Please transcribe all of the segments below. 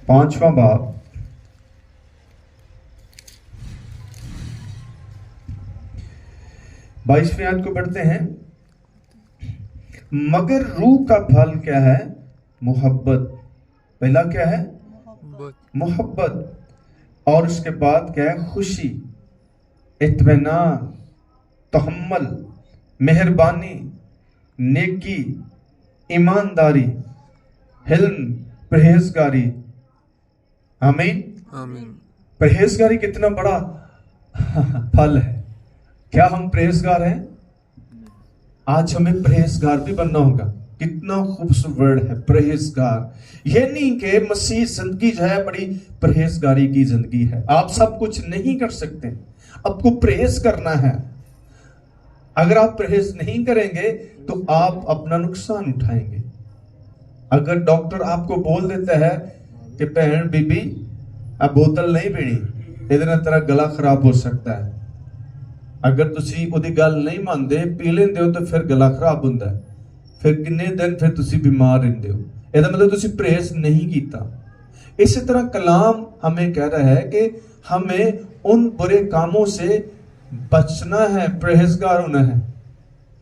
5वां बाब 22वें आयत को पढ़ते हैं। मगर रूह का फल क्या है? मोहब्बत। पहला क्या है? मोहब्बत। और उसके बाद क्या है? खुशी, इत्मीनान, तहम्मुल, मेहरबानी, नेकी, ईमानदारी, हिल्म, परहेजगारी। आमीन। आमीन। परहेजगारी कितना बड़ा फल है। क्या हम परहेजगार हैं? आज हमें परहेजगार भी बनना होगा। कितना खूबसूरत वर्ड है परहेजगार। ये नहीं कि मसीह जिंदगी जो है बड़ी परहेजगारी की जिंदगी है। आप सब कुछ नहीं कर सकते, आपको परहेज करना है। अगर आप परहेज नहीं करेंगे तो आप अपना नुकसान उठाएंगे। अगर डॉक्टर आपको बोल देता है कि भैन बीबी अब बोतल नहीं पीनी, ਇਹਦੇ ਨਾਲ तेरा गला खराब हो सकता है, अगर ਤੁਸੀਂ ਉਹਦੀ ਗੱਲ ਨਹੀਂ ਮੰਨਦੇ ਪੀ ਲੈਂਦੇ ਹੋ ਤਾਂ ਫਿਰ ਗਲਾ ਖਰਾਬ ਹੁੰਦਾ ਹੈ, ਫਿਰ ਕਿੰਨੇ ਦਿਨ ਫਿਰ ਤੁਸੀਂ ਬਿਮਾਰ ਰਹਿੰਦੇ ਹੋ। ਇਹਦਾ मतलब ਤੁਸੀਂ परहेज नहीं ਕੀਤਾ। इसी तरह कलाम हमें कह रहा है कि हमें उन बुरे कामों से बचना है, परहेजगार होना है।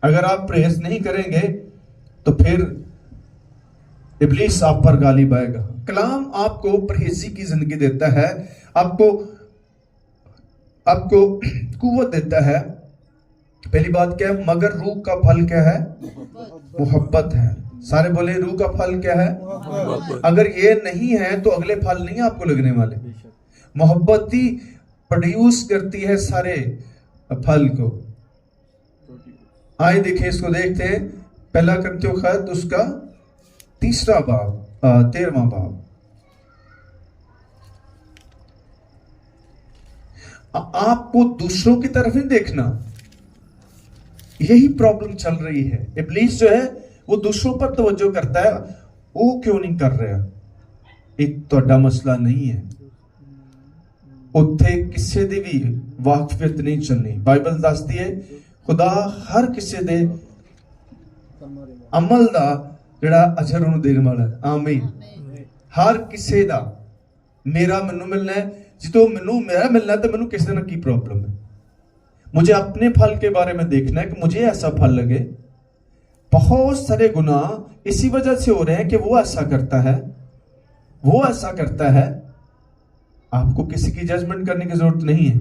अगर आप परहेज नहीं करेंगे तो फिर इब्लीस आप पर गालिब आएगा। कलाम आपको परहेजी की जिंदगी देता है, आपको कुव्वत देता है। पहली बात क्या है? मगर रूह का फल क्या है? मोहब्बत है। सारे बोले रूह का फल क्या है? अगर ये नहीं है तो अगले फल नहीं आपको लगने वाले। मोहब्बत ही प्रोड्यूस करती है सारे फल को। आइए देखिए, इसको देखते हैं। पहला करंथियों खत उसका 3रा बाब 13वां बाब। आपको दूसरों की तरफ नहीं देखना, यही प्रॉब्लम चल रही है। इब्लीस जो है वो दूसरों पर तवज्जो करता है। वो क्यों नहीं कर रहा? एक ਤੁਹਾਡਾ ਮਸਲਾ ਨਹੀਂ ਹੈ। ਉੱਥੇ ਕਿਸੇ ਦੀ ਵੀ ਵਾਕਫੀਅਤ ਨਹੀਂ ਚੱਲਣੀ। ਬਾਈਬਲ ਦੱਸਦੀ ਹੈ ਖੁਦਾ ਹਰ ਕਿਸੇ ਦੇ ਅਮਲ ਦਾ ਜਿਹੜਾ ਅਜਰ ਉਹਨੂੰ ਦੇਣ ਵਾਲਾ ਹੈ। ਆਮੀਨ। ਹਰ ਕਿਸੇ ਦਾ ਮੇਰਾ ਮੈਨੂੰ ਮਿਲਣਾ ਹੈ। ਜਦੋਂ ਮੈਨੂੰ ਮੇਰਾ ਮਿਲਣਾ तो ਮੈਨੂੰ किसी ਨਾਲ ਕੀ प्रॉब्लम है? मुझे अपने फल के बारे में देखना है कि मुझे ऐसा फल लगे। बहुत सारे गुनाह इसी वजह से हो रहे हैं कि वो ऐसा करता है, वो ऐसा करता है। आपको किसी की जजमेंट करने की जरूरत नहीं है।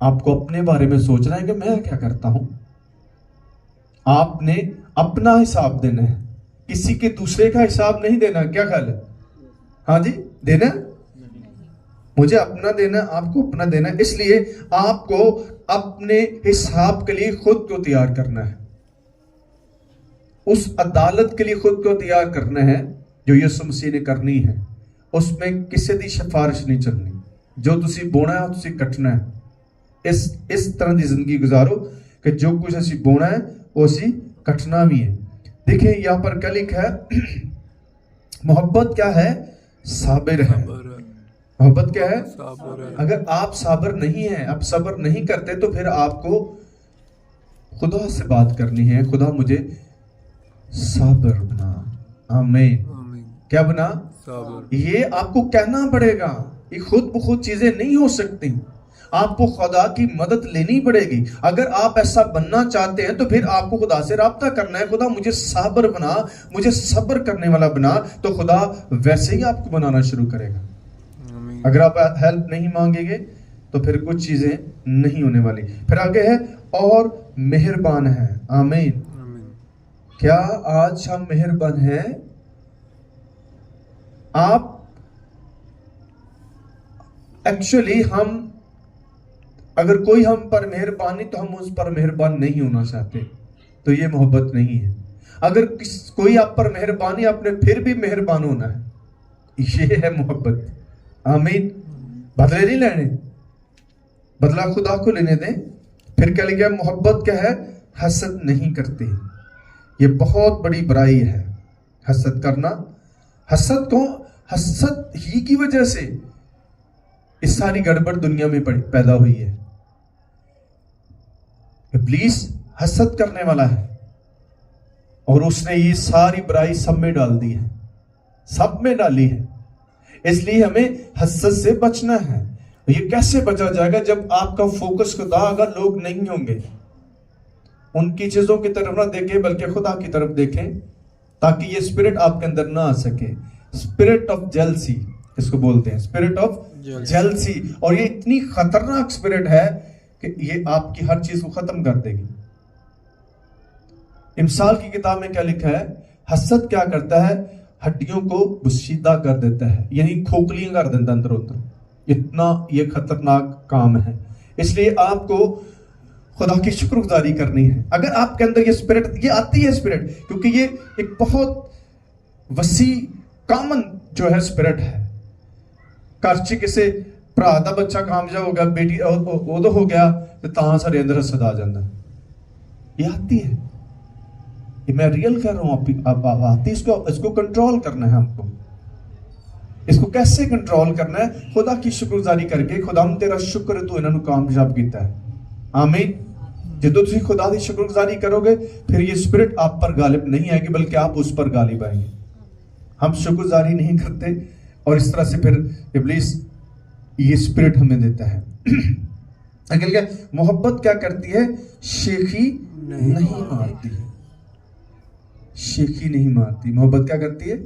आपको अपने बारे में सोचना है कि मैं क्या करता हूं। आपने अपना हिसाब देना है, किसी के दूसरे का हिसाब नहीं देना। क्या ख्याल है? हाँ जी, देना। मुझे अपना देना, आपको अपना देना। इसलिए आपको अपने हिसाब के लिए खुद को तैयार करना है, उस अदालत के लिए खुद को तैयार करना है जो यीशु मसीह ने करनी है। उसमें किसी की सिफारिश नहीं चलनी। जो तुसी बोना है तुसी कटना है। इस तरह की जिंदगी गुजारो कि जो कुछ असी बोना है वो असी कटना भी है। देखिए यहाँ पर क्या लिखा है? मोहब्बत क्या है? साबिर है। मोहब्बत क्या है? अगर आप साबर नहीं है, आप सब्र नहीं करते तो फिर आपको खुदा से बात करनी है। खुदा मुझे साबर बना। आमीन। क्या बना? साबर। ये आपको कहना पड़ेगा। ये खुद ब खुद चीजें नहीं हो सकती। आपको खुदा की मदद लेनी पड़ेगी। अगर आप ऐसा बनना चाहते हैं तो फिर आपको खुदा से राब्ता करना है। खुदा मुझे साबर बना, मुझे सब्र करने वाला बना, तो खुदा वैसे ही आपको बनाना शुरू करेगा। अगर आप हेल्प नहीं मांगेंगे तो फिर कुछ चीजें नहीं होने वाली। फिर आगे है और मेहरबान है। आमीन। क्या आज हम मेहरबान हैं? आप एक्चुअली हम अगर कोई हम पर मेहरबान नहीं तो हम उस पर मेहरबान नहीं होना चाहते, तो ये मोहब्बत नहीं है। अगर कोई आप पर मेहरबानी, आपने फिर भी मेहरबान होना है, ये है मोहब्बत। आमीन। बदले नहीं लेने, बदला खुदा को लेने दें। फिर क्या लिखा? मोहब्बत क्या है? हसद नहीं करती। ये बहुत बड़ी बुराई है हसद करना। हसद को, हसद ही की वजह से इस सारी गड़बड़ दुनिया में पैदा हुई है। इब्लीस हसद करने वाला है और उसने ये सारी बुराई सब में डाल दी है, सब में डाली है। اس لیے ہمیں حسد سے بچنا ہے. یہ کیسے بچا جائے گا؟ جب آپ کا فوکس خدا اگر لوگ نہیں ہوں گے، ان کی چیزوں کی طرف نہ دیکھیں بلکہ خدا کی طرف دیکھیں، تاکہ یہ اسپرٹ آپ کے اندر نہ آ سکے. اسپرٹ آف جیلسی اس کو بولتے ہیں، اسپرٹ آف جیلسی. اور یہ اتنی خطرناک اسپرٹ ہے کہ یہ آپ کی ہر چیز کو ختم کر دے گی. امثال کی کتاب میں کیا لکھا ہے؟ حسد کیا کرتا ہے؟ ہڈیوں کو بسیدہ کر دیتا ہے، یعنی کھوکھلیاں کر دیتا ہے اندر اندر. اتنا یہ خطرناک کام ہے. اس لیے آپ کو خدا کی شکر گزاری کرنی ہے. اگر آپ کے اندر یہ اسپرٹ، یہ آتی ہے اسپرٹ، کیونکہ یہ ایک بہت وسیع کامن جو ہے اسپرٹ ہے. کارچی کسے ਭਰਾ ਦਾ ਬੱਚਾ ਕਾਮਯਾਬ ਹੋ ਗਿਆ, ਬੇਟੀ ਉਹਦਾ ਹੋ ਗਿਆ, ਤੇ ਤਾਂ ਸਾਡੇ ਅੰਦਰ ਹਸਦ ਆ ਜਾਂਦਾ. یہ آتی ہے، یہ میں ریئل کہہ رہا ہوں. آپ آتی اس کو کنٹرول کرنا ہے. ہم کو اس کو کیسے کنٹرول کرنا ہے؟ خدا کی شکر گزاری کر کے. خدا تیرا شکر ہے تو انہوں نے کامیاب کیتا ہے. آمین. جدو تسی خدا کی شکر گزاری کرو گے پھر یہ اسپرٹ آپ پر غالب نہیں آئے گی بلکہ آپ اس پر غالب آئیں گے. ہم شکر گزاری نہیں کرتے اور اس طرح سے پھر ابلیس یہ اسپرٹ ہمیں دیتا ہے. اگل کیا محبت کیا کرتی ہے؟ شیخی نہیں مارتی. شیخی نہیں مارتی. محبت کیا کرتی ہے؟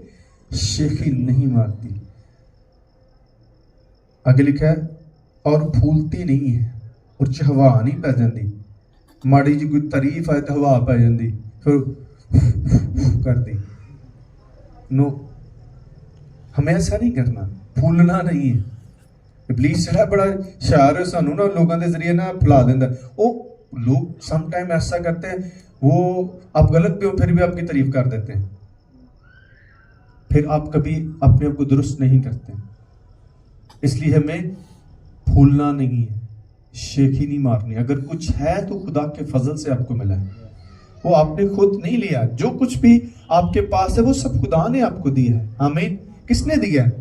شیخی نہیں مارتی. آگے لکھا ہے اور پھولتی نہیں ہے اور ہوا نہیں پہ جاندی. ماڑی جی کوئی تعریف آئے تو ہوا پہ جاندی پھر کر دی. نو، ہمیں ایسا نہیں کرنا. پھولنا نہیں ہے. ابلیس جو ہے بڑا شعر ہے، سانو نا لوگوں کے ذریعے نا پھلا دینا. وہ لوگ سم ٹائم ایسا کرتے ہیں، وہ آپ غلط بھی ہو پھر بھی آپ کی تعریف کر دیتے ہیں. پھر آپ کبھی اپنے آپ کو درست نہیں کرتے. اس لیے ہمیں پھولنا نہیں ہے، شیخی نہیں مارنی. اگر کچھ ہے تو خدا کے فضل سے آپ کو ملا ہے، وہ آپ نے خود نہیں لیا. جو کچھ بھی آپ کے پاس ہے وہ سب خدا نے آپ کو دیا ہے. آمین. کس نے دیا ہے؟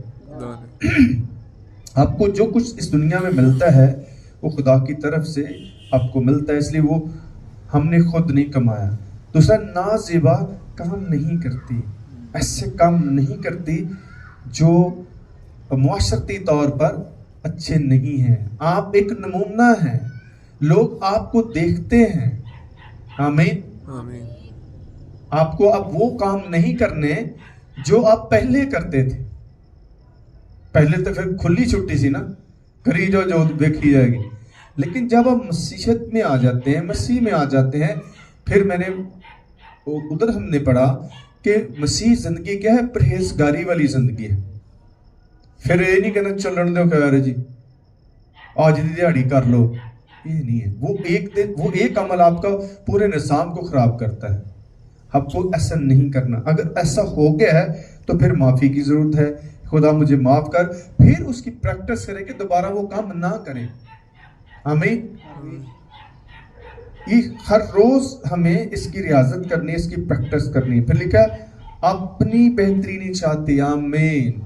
آپ کو جو کچھ اس دنیا میں ملتا ہے وہ خدا کی طرف سے آپ کو ملتا ہے. اس لیے وہ ہم نے خود نہیں کمایا. دوسرا، نازیبا کام نہیں کرتی. ایسے کام نہیں کرتی جو معاشرتی طور پر اچھے نہیں ہیں. آپ ایک نمونہ ہیں، لوگ آپ کو دیکھتے ہیں. آمین. آپ کو اب وہ کام نہیں کرنے جو آپ پہلے کرتے تھے. پہلے تو پھر کھلی چھٹی سی نا، کری جو دیکھی جائے گی. لیکن جب آپ مسیحیت میں آ جاتے ہیں، مسیح میں آ جاتے ہیں، پھر میں نے ادھر ہم نے پڑھا کہ مسیح زندگی کیا ہے؟ پرہیزگاری والی زندگی ہے. پھر یہ نہیں کہنا چلن دو خیر جی آج دی دیہڑی کر لو. یہ نہیں ہے. وہ ایک عمل آپ کا پورے نظام کو خراب کرتا ہے. آپ کو ایسا نہیں کرنا. اگر ایسا ہو گیا ہے تو پھر معافی کی ضرورت ہے. خدا مجھے معاف کر. پھر اس کی پریکٹس کریں کہ دوبارہ وہ کام نہ کریں. آمین. یہ ہر روز ہمیں اس کی ریاضت کرنی ہے، اس کی پریکٹس کرنی ہے. پھر لکھا اپنی بہتری نہیں چاہتی. آمین.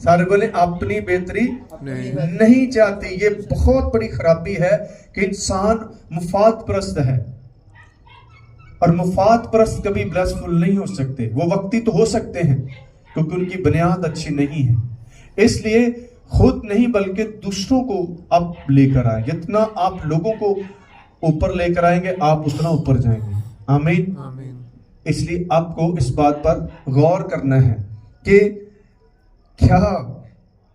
سارے بولیں اپنی بہتری نہیں چاہتی. یہ بہت بڑی خرابی ہے کہ انسان مفاد پرست ہے، اور مفاد پرست کبھی بلیسفل نہیں ہو سکتے. وہ وقتی تو ہو سکتے ہیں کیونکہ ان کی بنیاد اچھی نہیں ہے. اس لیے خود نہیں بلکہ دوسروں کو آپ لے کر آئیں. جتنا آپ لوگوں کو اوپر لے کر آئیں گے آپ اتنا اوپر جائیں گے. آمین. اس لیے آپ کو اس بات پر غور کرنا ہے کہ کیا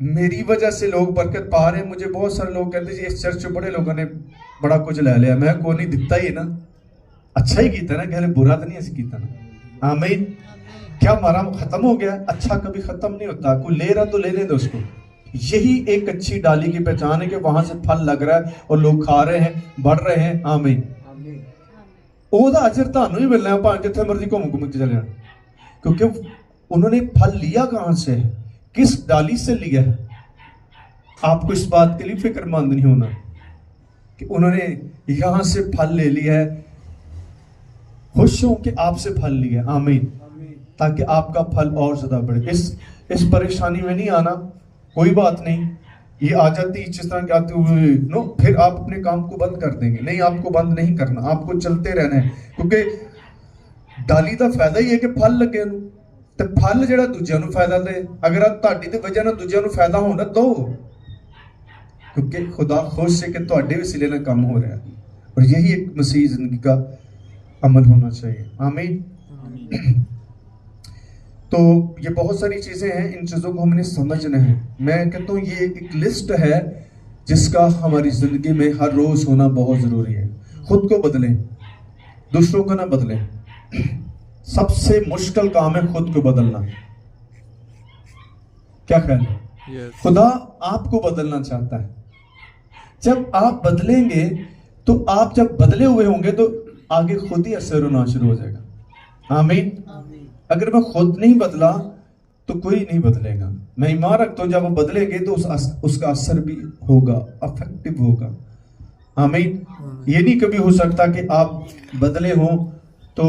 میری وجہ سے لوگ برکت پا رہے ہیں. مجھے بہت سارے لوگ کہتے ہیں اس چرچ میں بڑے لوگوں نے بڑا کچھ لے لیا. میں کوئی نہیں دتا ہی نا، اچھا ہی کیتا نا، کہ برا تو نہیں ایسے کیتا نا. آمین. کیا ہمارا ختم ہو گیا؟ اچھا کبھی ختم نہیں ہوتا. کوئی لے رہا تو لینے دو اس کو. یہی ایک اچھی ڈالی کی پہچان ہے کہ وہاں سے پھل لگ رہا ہے اور لوگ کھا رہے ہیں، بڑھ رہے ہیں. آمین. وہ اجر تانوں ہی ملنا ہے پانچ جتنے مرضی گھوم گھوم کے چلے جانا. کیونکہ انہوں نے پھل لیا کہاں سے ہے، کس ڈالی سے لیا ہے. آپ کو اس بات کے لیے فکر مند نہیں ہونا کہ انہوں نے یہاں سے پھل لے لیا ہے. خوش ہوں کہ آپ سے پھل لیا. آمین. تاکہ آپ کا پھل اور زیادہ بڑھے. اس پریشانی میں نہیں آنا. کوئی بات نہیں، یہ آ جاتی جس طرح کی آتی ہوئی نو، پھر آپ اپنے کام کو بند کر دیں گے. نہیں، آپ کو بند نہیں کرنا، آپ کو چلتے رہنا ہے. کیونکہ ڈالی کا فائدہ ہی ہے کہ پھل لگے. ਤੇ ਫਲ ਜਿਹੜਾ ਦੂਜਿਆਂ ਨੂੰ ਫਾਇਦਾ ਦੇ, ਅਗਰ ਤੁਹਾਡੀ ਦੀ ਵਜ੍ਹਾ ਨਾਲ ਦੂਜਿਆਂ ਨੂੰ ਫਾਇਦਾ ਹੋਣਾ ਦੋ, क्योंकि खुदा खुश है कि ਤੁਹਾਡੇ वसीले ਨਾਲ ਕੰਮ ਹੋ ਰਿਹਾ है, और यही एक मसीह जिंदगी का अमल होना चाहिए। आमीन। तो ये बहुत सारी चीजें हैं, इन चीजों को हमने समझना है। मैं कहता हूँ ये एक लिस्ट है जिसका हमारी जिंदगी में हर रोज होना बहुत जरूरी है। खुद को बदलें, दूसरों को ना बदलें। सबसे मुश्किल काम है खुद को बदलना। क्या ख्याल है? खुदा आपको बदलना चाहता है। जब आप बदलेंगे तो आप जब बदले हुए होंगे तो आगे खुद ही असर होना शुरू हो जाएगा। आमीन। अगर मैं खुद नहीं बदला तो कोई नहीं बदलेगा। मैं ईमान रखता हूं जब वो बदलेंगे तो उसका असर भी होगा, अफेक्टिव होगा। आमीन। ये नहीं कभी हो सकता कि आप बदले हो तो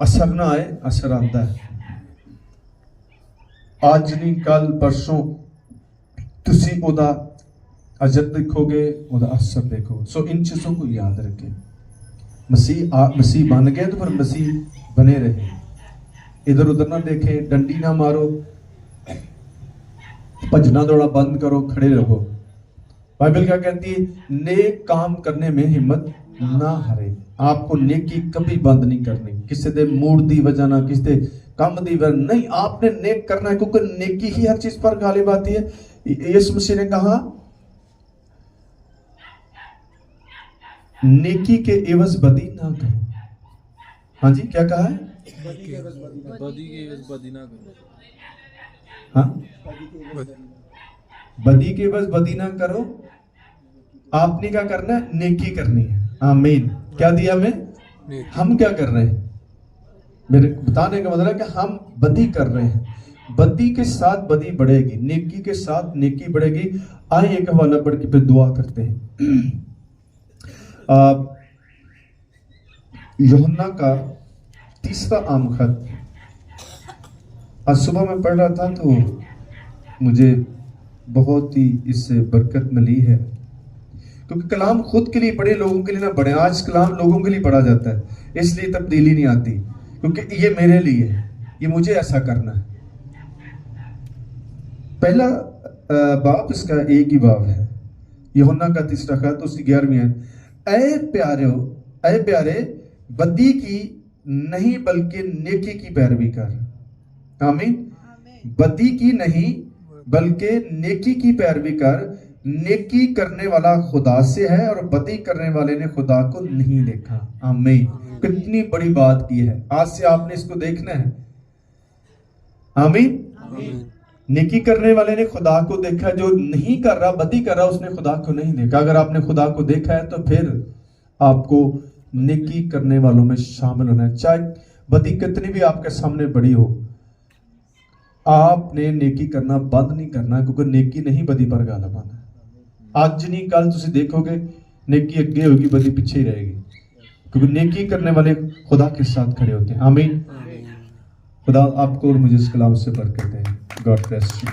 असर ना आए, असर आता है। आज नहीं कल परसों तुसी ओदा अजर देखोगे, ओदा असर देखोगे। सो इन चीजों को याद रखें। मसीह बन गए तो फिर मसीह बने रहे, इधर उधर ना देखे, डंडी ना मारो, भजना दौड़ा बंद करो, खड़े रहो। बाइबल क्या कहती है? नेक काम करने में हिम्मत ना हारे। आपको नेकी कभी बंद नहीं करनी, किसी दे मूड दी वजह ना, किसी दे काम दी वजह नहीं, आपने नेक करना है, क्योंकि नेकी ही हर चीज पर गालिब आती है। यीशु मसीह ने कहा नेकी के एवज बदी ना करो। हाँ जी, क्या कहा है? बदी के एवज बदी ना करो। हाँ, बदी के एवज बदी ना करो। आपने क्या करना है? नेकी करनी है। आमीन। क्या दिया हमें? हम क्या कर रहे हैं? मेरे बताने का मतलब है कि हम बदी कर रहे हैं। बदी के साथ बदी बढ़ेगी, नेकी के साथ नेकी बढ़ेगी। आए एक हवाला पढ़ के फिर दुआ करते हैं। यूहन्ना का तीसरा आम खत, आज सुबह मैं पढ़ रहा था तो मुझे बहुत ही इससे बरकत मिली है, क्योंकि कलाम खुद के लिए पढ़े, लोगों के लिए ना पढ़े। आज कलाम लोगों के लिए पढ़ा जाता है, इसलिए तब्दीली नहीं आती, क्योंकि ये मेरे लिए है, ये मुझे ऐसा करना है। पहला बाप, इसका एक ही बाप है, यूहन्ना का तीसरा खत, उसकी 11वीं आयत। ऐ प्यारे, बदी की नहीं बल्कि नेकी की पैरवी कर। आमीन। बदी की नहीं बल्कि नेकी की पैरवी कर। नेकी करने वाला खुदा से है और बदी करने वाले ने खुदा को नहीं देखा। आमीन। कितनी बड़ी बात की है। आज से आपने इसको देखना है। आमीन। नेकी करने वाले ने खुदा को देखा, जो नहीं कर रहा, बदी कर रहा, उसने खुदा को नहीं देखा। अगर आपने खुदा को देखा है तो फिर आपको नेकी करने वालों में शामिल होना है, चाहे बदी कितनी भी आपके सामने बड़ी हो। आपने नेकी करना बंद नहीं करना, क्योंकि नेकी नहीं बदी पर गालिब आना। आज नहीं कल तुसी देखोगे नेकी अगे होगी, बदी पीछे ही रहेगी, क्योंकि नेकी करने वाले खुदा के साथ खड़े होते हैं। आमीन। खुदा आपको और मुझे इस कलाम से बरकत दे। God bless you.